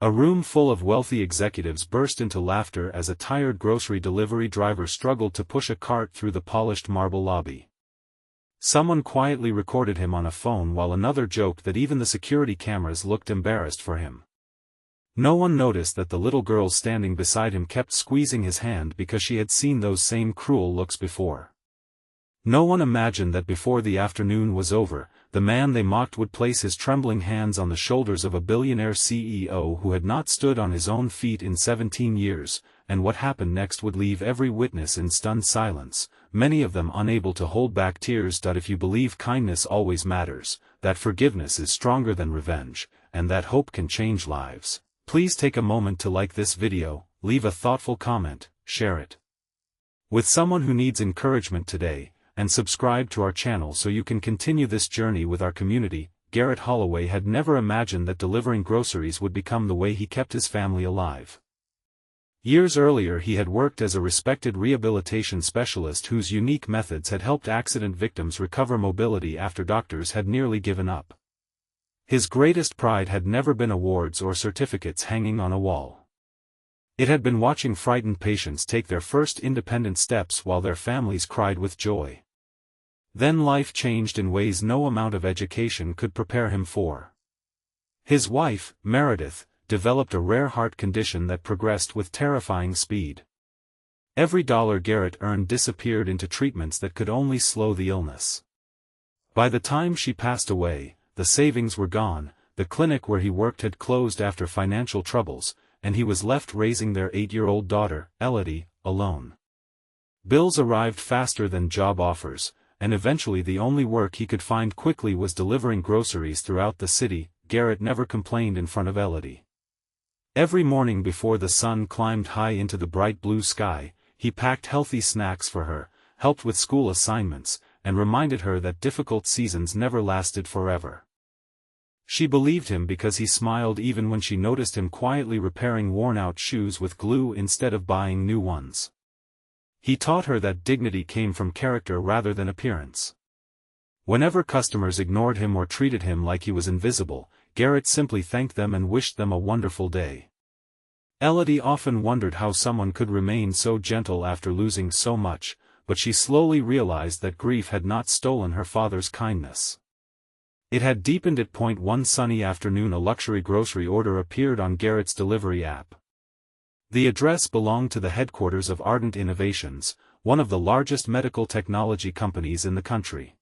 A room full of wealthy executives burst into laughter as a tired grocery delivery driver struggled to push a cart through the polished marble lobby. Someone quietly recorded him on a phone while another joked that even the security cameras looked embarrassed for him. No one noticed that the little girl standing beside him kept squeezing his hand because she had seen those same cruel looks before. No one imagined that before the afternoon was over, the man they mocked would place his trembling hands on the shoulders of a billionaire CEO who had not stood on his own feet in 17 years, and what happened next would leave every witness in stunned silence, many of them unable to hold back tears. If you believe kindness always matters, that forgiveness is stronger than revenge, and that hope can change lives, please take a moment to like this video, leave a thoughtful comment, share it with someone who needs encouragement today, and subscribe to our channel so you can continue this journey with our community. Garrett Holloway had never imagined that delivering groceries would become the way he kept his family alive. Years earlier he had worked as a respected rehabilitation specialist whose unique methods had helped accident victims recover mobility after doctors had nearly given up. His greatest pride had never been awards or certificates hanging on a wall. It had been watching frightened patients take their first independent steps while their families cried with joy. Then life changed in ways no amount of education could prepare him for. His wife, Meredith, developed a rare heart condition that progressed with terrifying speed. Every dollar Garrett earned disappeared into treatments that could only slow the illness. By the time she passed away, the savings were gone, the clinic where he worked had closed after financial troubles, and he was left raising their 8-year-old daughter, Elodie, alone. Bills arrived faster than job offers, and eventually the only work he could find quickly was delivering groceries throughout the city. Garrett never complained in front of Elodie. Every morning before the sun climbed high into the bright blue sky, he packed healthy snacks for her, helped with school assignments, and reminded her that difficult seasons never lasted forever. She believed him because he smiled even when she noticed him quietly repairing worn-out shoes with glue instead of buying new ones. He taught her that dignity came from character rather than appearance. Whenever customers ignored him or treated him like he was invisible, Garrett simply thanked them and wished them a wonderful day. Elodie often wondered how someone could remain so gentle after losing so much, but she slowly realized that grief had not stolen her father's kindness. It had deepened it. One sunny afternoon a luxury grocery order appeared on Garrett's delivery app. The address belonged to the headquarters of Ardent Innovations, one of the largest medical technology companies in the country.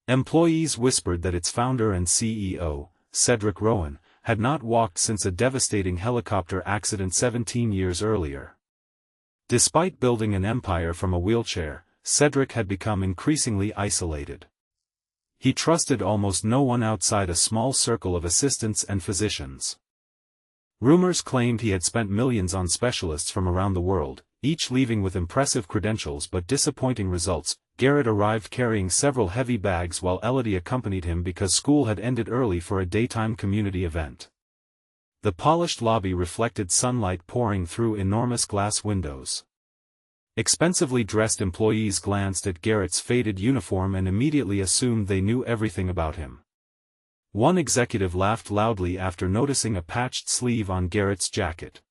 Employees whispered that its founder and CEO, Cedric Rowan, had not walked since a devastating helicopter accident 17 years earlier. Despite building an empire from a wheelchair, Cedric had become increasingly isolated. He trusted almost no one outside a small circle of assistants and physicians. Rumors claimed he had spent millions on specialists from around the world, each leaving with impressive credentials but disappointing results. Garrett arrived carrying several heavy bags while Elodie accompanied him because school had ended early for a daytime community event. The polished lobby reflected sunlight pouring through enormous glass windows. Expensively dressed employees glanced at Garrett's faded uniform and immediately assumed they knew everything about him. One executive laughed loudly after noticing a patched sleeve on Garrett's jacket.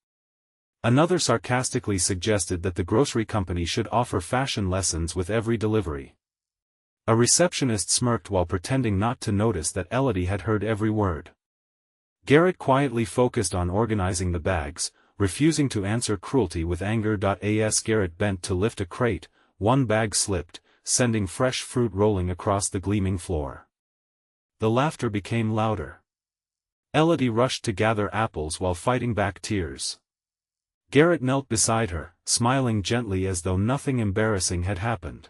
Another sarcastically suggested that the grocery company should offer fashion lessons with every delivery. A receptionist smirked while pretending not to notice that Elodie had heard every word. Garrett quietly focused on organizing the bags, refusing to answer cruelty with anger. As Garrett bent to lift a crate, one bag slipped, sending fresh fruit rolling across the gleaming floor. The laughter became louder. Elodie rushed to gather apples while fighting back tears. Garrett knelt beside her, smiling gently as though nothing embarrassing had happened.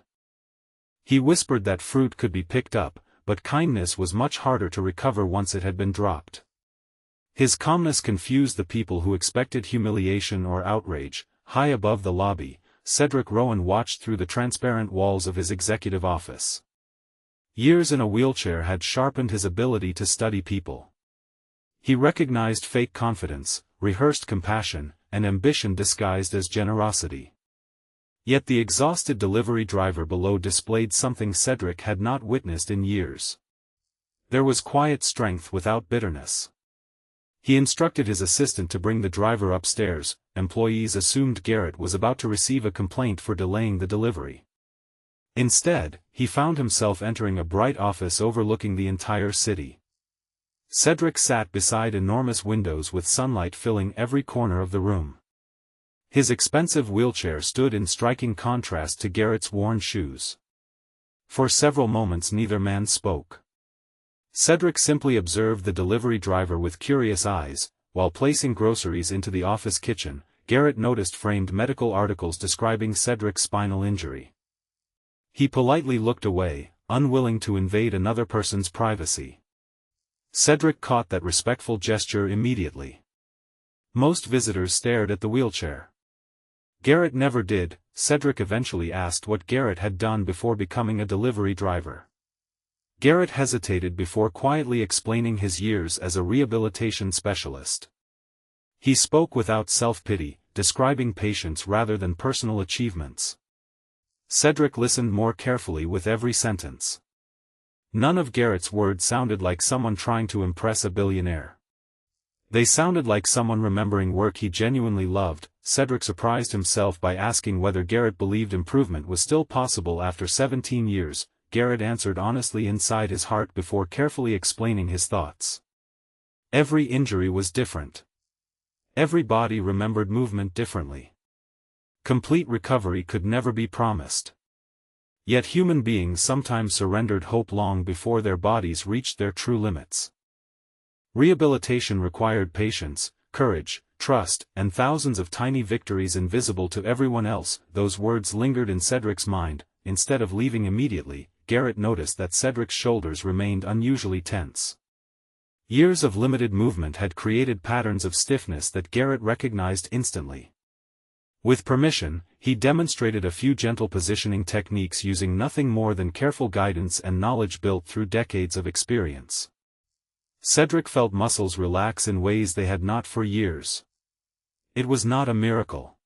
He whispered that fruit could be picked up, but kindness was much harder to recover once it had been dropped. His calmness confused the people who expected humiliation or outrage. High above the lobby, Cedric Rowan watched through the transparent walls of his executive office. Years in a wheelchair had sharpened his ability to study people. He recognized fake confidence, rehearsed compassion, and ambition disguised as generosity. Yet the exhausted delivery driver below displayed something Cedric had not witnessed in years. There was quiet strength without bitterness. He instructed his assistant to bring the driver upstairs. Employees assumed Garrett was about to receive a complaint for delaying the delivery. Instead, he found himself entering a bright office overlooking the entire city. Cedric sat beside enormous windows with sunlight filling every corner of the room. His expensive wheelchair stood in striking contrast to Garrett's worn shoes. For several moments neither man spoke. Cedric simply observed the delivery driver with curious eyes. While placing groceries into the office kitchen, Garrett noticed framed medical articles describing Cedric's spinal injury. He politely looked away, unwilling to invade another person's privacy. Cedric caught that respectful gesture immediately. Most visitors stared at the wheelchair. Garrett never did. Cedric eventually asked what Garrett had done before becoming a delivery driver. Garrett hesitated before quietly explaining his years as a rehabilitation specialist. He spoke without self-pity, describing patients rather than personal achievements. Cedric listened more carefully with every sentence. None of Garrett's words sounded like someone trying to impress a billionaire. They sounded like someone remembering work he genuinely loved. Cedric surprised himself by asking whether Garrett believed improvement was still possible after 17 years. Garrett answered honestly inside his heart before carefully explaining his thoughts. Every injury was different. Every body remembered movement differently. Complete recovery could never be promised. Yet human beings sometimes surrendered hope long before their bodies reached their true limits. Rehabilitation required patience, courage, trust, and thousands of tiny victories invisible to everyone else. Those words lingered in Cedric's mind. Instead of leaving immediately, Garrett noticed that Cedric's shoulders remained unusually tense. Years of limited movement had created patterns of stiffness that Garrett recognized instantly. With permission, he demonstrated a few gentle positioning techniques using nothing more than careful guidance and knowledge built through decades of experience. Cedric felt muscles relax in ways they had not for years. It was not a miracle.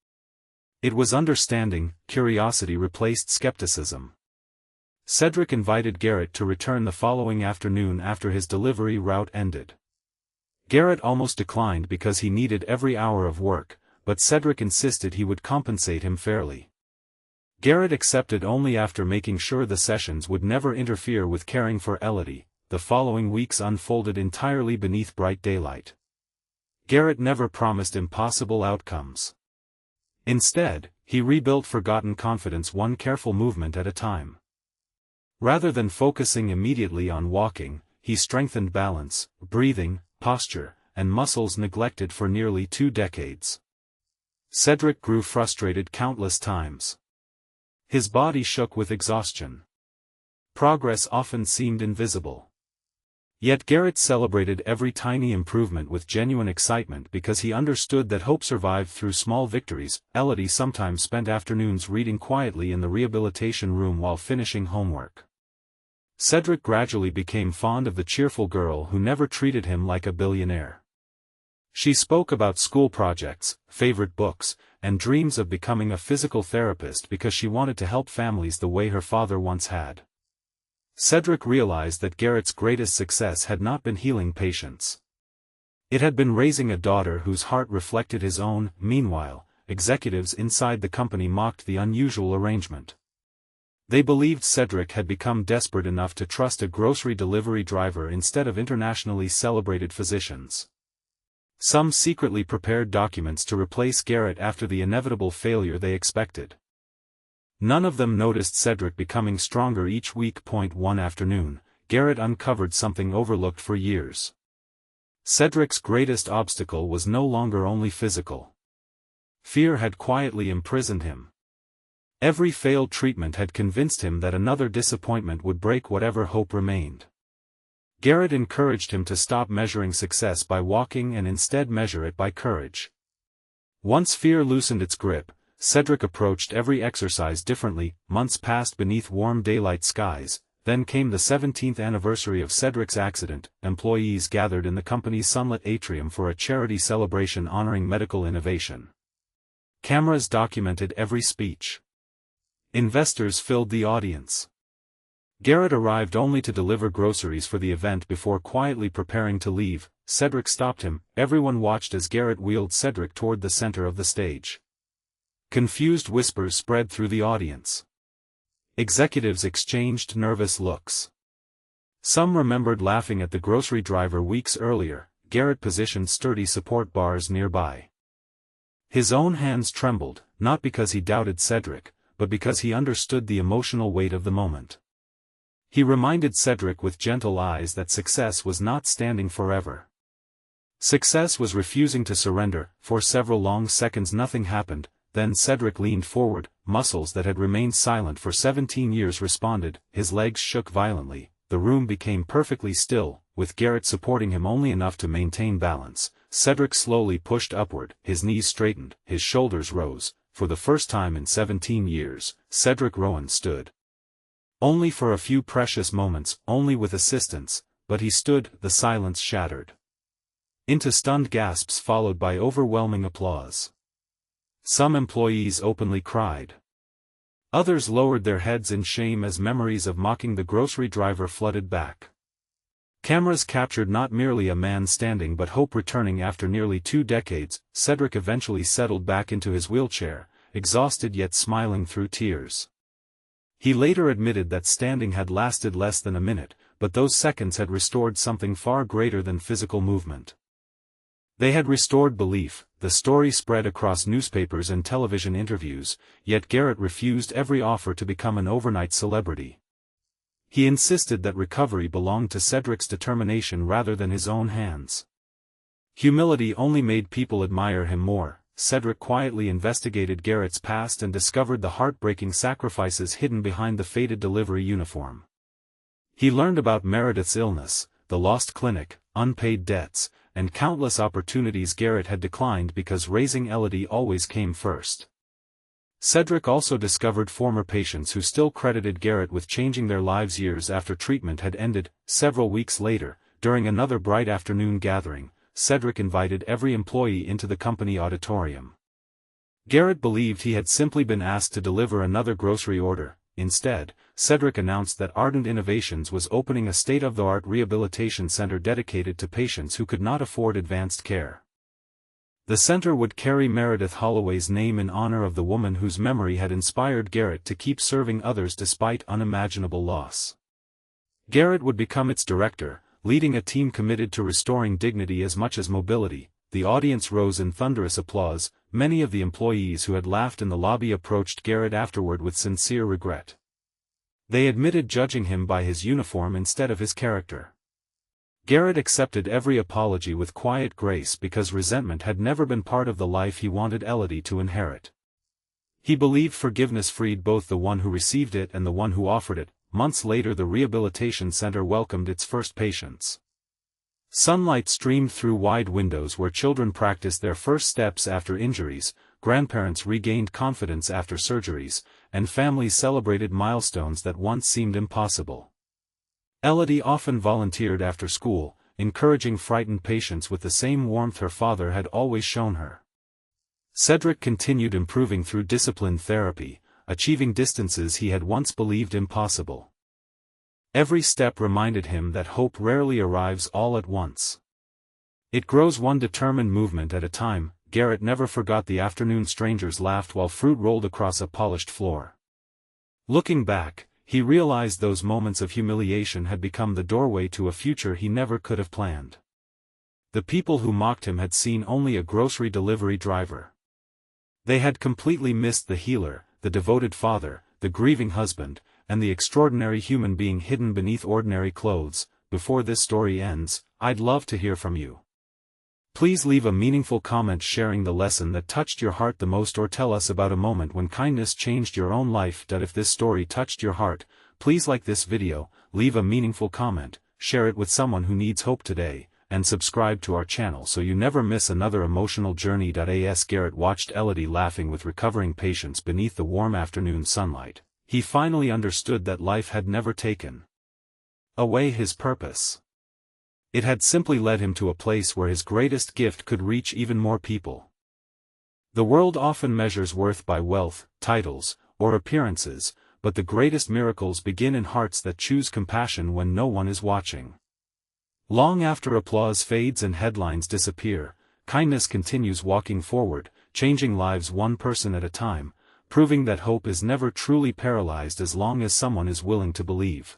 It was understanding. Curiosity replaced skepticism. Cedric invited Garrett to return the following afternoon after his delivery route ended. Garrett almost declined because he needed every hour of work, but Cedric insisted he would compensate him fairly. Garrett accepted only after making sure the sessions would never interfere with caring for Elodie. The following weeks unfolded entirely beneath bright daylight. Garrett never promised impossible outcomes. Instead, he rebuilt forgotten confidence one careful movement at a time. Rather than focusing immediately on walking, he strengthened balance, breathing, posture, and muscles neglected for nearly 2 decades. Cedric grew frustrated countless times. His body shook with exhaustion. Progress often seemed invisible. Yet Garrett celebrated every tiny improvement with genuine excitement because he understood that hope survived through small victories. Elodie sometimes spent afternoons reading quietly in the rehabilitation room while finishing homework. Cedric gradually became fond of the cheerful girl who never treated him like a billionaire. She spoke about school projects, favorite books, and dreams of becoming a physical therapist because she wanted to help families the way her father once had. Cedric realized that Garrett's greatest success had not been healing patients. It had been raising a daughter whose heart reflected his own. Meanwhile, executives inside the company mocked the unusual arrangement. They believed Cedric had become desperate enough to trust a grocery delivery driver instead of internationally celebrated physicians. Some secretly prepared documents to replace Garrett after the inevitable failure they expected. None of them noticed Cedric becoming stronger each week. One afternoon, Garrett uncovered something overlooked for years. Cedric's greatest obstacle was no longer only physical. Fear had quietly imprisoned him. Every failed treatment had convinced him that another disappointment would break whatever hope remained. Garrett encouraged him to stop measuring success by walking and instead measure it by courage. Once fear loosened its grip, Cedric approached every exercise differently. Months passed beneath warm daylight skies. Then came the 17th anniversary of Cedric's accident. Employees gathered in the company's sunlit atrium for a charity celebration honoring medical innovation. Cameras documented every speech. Investors filled the audience. Garrett arrived only to deliver groceries for the event before quietly preparing to leave. Cedric stopped him. Everyone watched as Garrett wheeled Cedric toward the center of the stage. Confused whispers spread through the audience. Executives exchanged nervous looks. Some remembered laughing at the grocery driver weeks earlier. Garrett positioned sturdy support bars nearby. His own hands trembled, not because he doubted Cedric, but because he understood the emotional weight of the moment. He reminded Cedric with gentle eyes that success was not standing forever. Success was refusing to surrender. For several long seconds nothing happened, then Cedric leaned forward. Muscles that had remained silent for 17 years responded. His legs shook violently. The room became perfectly still, with Garrett supporting him only enough to maintain balance. Cedric slowly pushed upward. His knees straightened, his shoulders rose. For the first time in 17 years, Cedric Rowan stood. Only for a few precious moments, only with assistance, but he stood. The silence shattered into stunned gasps followed by overwhelming applause. Some employees openly cried. Others lowered their heads in shame as memories of mocking the grocery driver flooded back. Cameras captured not merely a man standing but hope returning after nearly 2 decades. Cedric eventually settled back into his wheelchair, exhausted yet smiling through tears. He later admitted that standing had lasted less than a minute, but those seconds had restored something far greater than physical movement. They had restored belief. The story spread across newspapers and television interviews, yet Garrett refused every offer to become an overnight celebrity. He insisted that recovery belonged to Cedric's determination rather than his own hands. Humility only made people admire him more. Cedric quietly investigated Garrett's past and discovered the heartbreaking sacrifices hidden behind the faded delivery uniform. He learned about Meredith's illness, the lost clinic, unpaid debts, and countless opportunities Garrett had declined because raising Elodie always came first. Cedric also discovered former patients who still credited Garrett with changing their lives years after treatment had ended. Several weeks later, during another bright afternoon gathering, Cedric invited every employee into the company auditorium. Garrett believed he had simply been asked to deliver another grocery order. Instead, Cedric announced that Ardent Innovations was opening a state-of-the-art rehabilitation center dedicated to patients who could not afford advanced care. The center would carry Meredith Holloway's name in honor of the woman whose memory had inspired Garrett to keep serving others despite unimaginable loss. Garrett would become its director, leading a team committed to restoring dignity as much as mobility. The audience rose in thunderous applause. Many of the employees who had laughed in the lobby approached Garrett afterward with sincere regret. They admitted judging him by his uniform instead of his character. Garrett accepted every apology with quiet grace because resentment had never been part of the life he wanted Elodie to inherit. He believed forgiveness freed both the one who received it and the one who offered it. Months later the rehabilitation center welcomed its first patients. Sunlight streamed through wide windows where children practiced their first steps after injuries, grandparents regained confidence after surgeries, and families celebrated milestones that once seemed impossible. Elodie often volunteered after school, encouraging frightened patients with the same warmth her father had always shown her. Cedric continued improving through disciplined therapy, achieving distances he had once believed impossible. Every step reminded him that hope rarely arrives all at once. It grows one determined movement at a time. Garrett never forgot the afternoon strangers laughed while fruit rolled across a polished floor. Looking back, he realized those moments of humiliation had become the doorway to a future he never could have planned. The people who mocked him had seen only a grocery delivery driver. They had completely missed the healer, the devoted father, the grieving husband, and the extraordinary human being hidden beneath ordinary clothes. Before this story ends, I'd love to hear from you. Please leave a meaningful comment sharing the lesson that touched your heart the most, or tell us about a moment when kindness changed your own life. If this story touched your heart, please like this video, leave a meaningful comment, share it with someone who needs hope today, and subscribe to our channel so you never miss another emotional journey. As Garrett watched Elodie laughing with recovering patients beneath the warm afternoon sunlight, he finally understood that life had never taken away his purpose. It had simply led him to a place where his greatest gift could reach even more people. The world often measures worth by wealth, titles, or appearances, but the greatest miracles begin in hearts that choose compassion when no one is watching. Long after applause fades and headlines disappear, kindness continues walking forward, changing lives one person at a time, proving that hope is never truly paralyzed as long as someone is willing to believe.